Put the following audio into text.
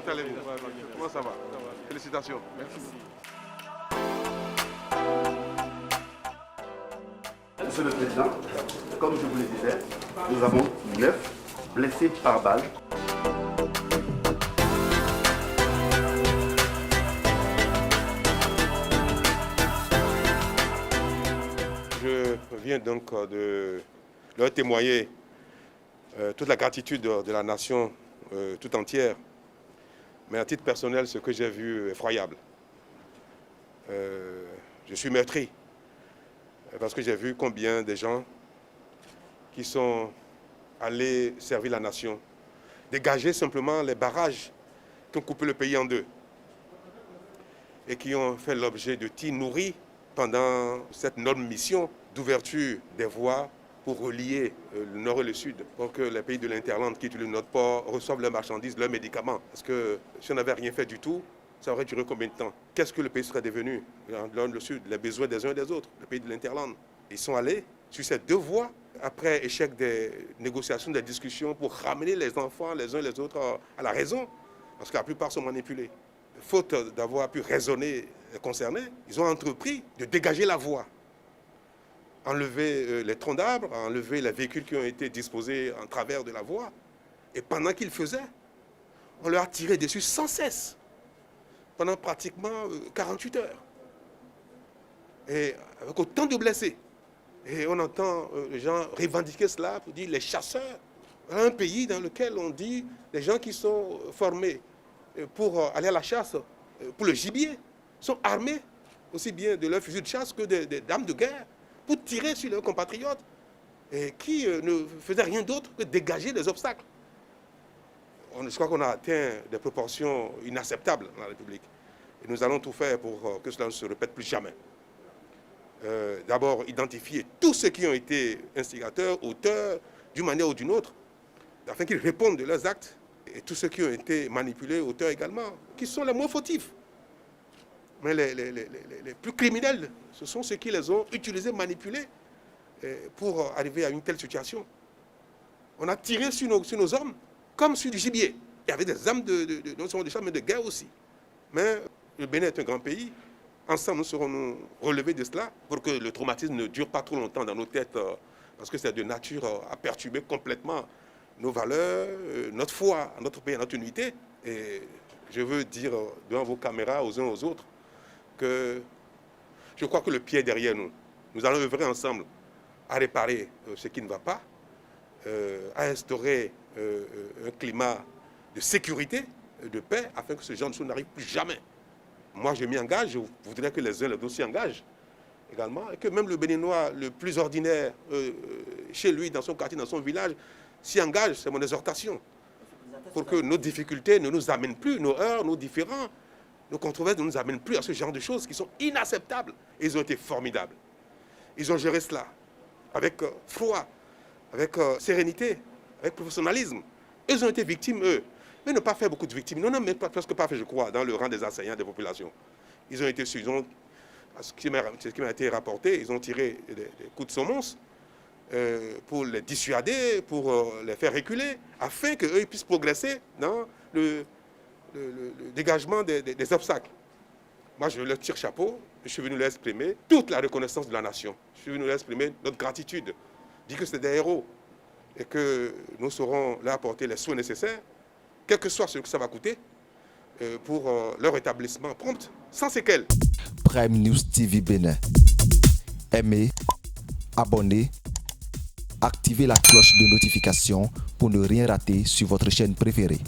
allez-vous? Comment ça va? Félicitations. Merci. Monsieur le Président, comme je vous le disais, nous avons 9 blessés par balle. Je viens donc de leur témoigner toute la gratitude de la nation tout entière. Mais à titre personnel, ce que j'ai vu est effroyable. Je suis meurtri parce que j'ai vu combien de gens qui sont allés servir la nation, dégager simplement les barrages qui ont coupé le pays en deux et qui ont fait l'objet de tirs nourris pendant cette noble mission d'ouverture des voies pour relier le nord et le sud, pour que les pays de l'Interland qui quittent le nord port reçoivent leurs marchandises, leurs médicaments. Parce que si on n'avait rien fait du tout, ça aurait duré combien de temps? Qu'est-ce que le pays serait devenu? Le nord et le sud, les besoins des uns et des autres, le pays de l'Interland. Ils sont allés sur ces deux voies, après échec des négociations, des discussions, pour ramener les enfants les uns et les autres à la raison, parce que la plupart sont manipulés. Faute d'avoir pu raisonner les concernés, ils ont entrepris de dégager la voie, enlever les troncs d'arbres, enlever les véhicules qui ont été disposés en travers de la voie. Et pendant qu'ils le faisaient, on leur a tiré dessus sans cesse, pendant pratiquement 48 heures. Et avec autant de blessés. Et on entend les gens revendiquer cela pour dire les chasseurs. Voilà un pays dans lequel on dit les gens qui sont formés pour aller à la chasse, pour le gibier, sont armés aussi bien de leurs fusils de chasse que d'armes de guerre pour tirer sur leurs compatriotes et qui ne faisaient rien d'autre que dégager des obstacles. Je crois qu'on a atteint des proportions inacceptables dans la République. Et nous allons tout faire pour que cela ne se répète plus jamais. D'abord, identifier tous ceux qui ont été instigateurs, auteurs, d'une manière ou d'une autre, afin qu'ils répondent de leurs actes, et tous ceux qui ont été manipulés, auteurs également, qui sont les moins fautifs. Mais les plus criminels, ce sont ceux qui les ont utilisés, manipulés, pour arriver à une telle situation. On a tiré sur nos hommes comme sur du gibier. Il y avait des armes non seulement de chasse, mais de guerre aussi. Mais le Bénin est un grand pays. Ensemble, nous serons nous relevés de cela pour que le traumatisme ne dure pas trop longtemps dans nos têtes, parce que c'est de nature à perturber complètement nos valeurs, notre foi, notre pays, notre unité. Et je veux dire devant vos caméras, aux uns aux autres, que je crois que le pied est derrière nous. Nous allons œuvrer ensemble à réparer ce qui ne va pas, à instaurer un climat de sécurité, de paix, afin que ce genre de choses n'arrive plus jamais. Moi, je m'y engage, je voudrais que les uns et les autres s'y engagent également, et que même le Béninois le plus ordinaire, chez lui, dans son quartier, dans son village, s'y engage, c'est mon exhortation, pour que nos difficultés ne nous amènent plus, nos heurts, nos différends, nos controverses ne nous amènent plus à ce genre de choses qui sont inacceptables. Et ils ont été formidables. Ils ont géré cela avec foi, avec sérénité, avec professionnalisme. Ils ont été victimes, eux. Mais ne pas faire beaucoup de victimes. Ils n'en ont même presque pas fait, je crois, dans le rang des enseignants des populations. Ils ont été ce qui m'a été rapporté, ils ont tiré des coups de semonce pour les dissuader, pour les faire reculer, afin qu'eux puissent progresser dans le dégagement des obstacles. Moi, je leur tire chapeau, je suis venu leur exprimer toute la reconnaissance de la nation. Je suis venu leur exprimer notre gratitude, dire que c'est des héros et que nous saurons leur apporter les soins nécessaires, quel que soit ce que ça va coûter, pour leur rétablissement prompt, sans séquelles. Prime News TV Bénin. Aimez, abonnez, activez la cloche de notification pour ne rien rater sur votre chaîne préférée.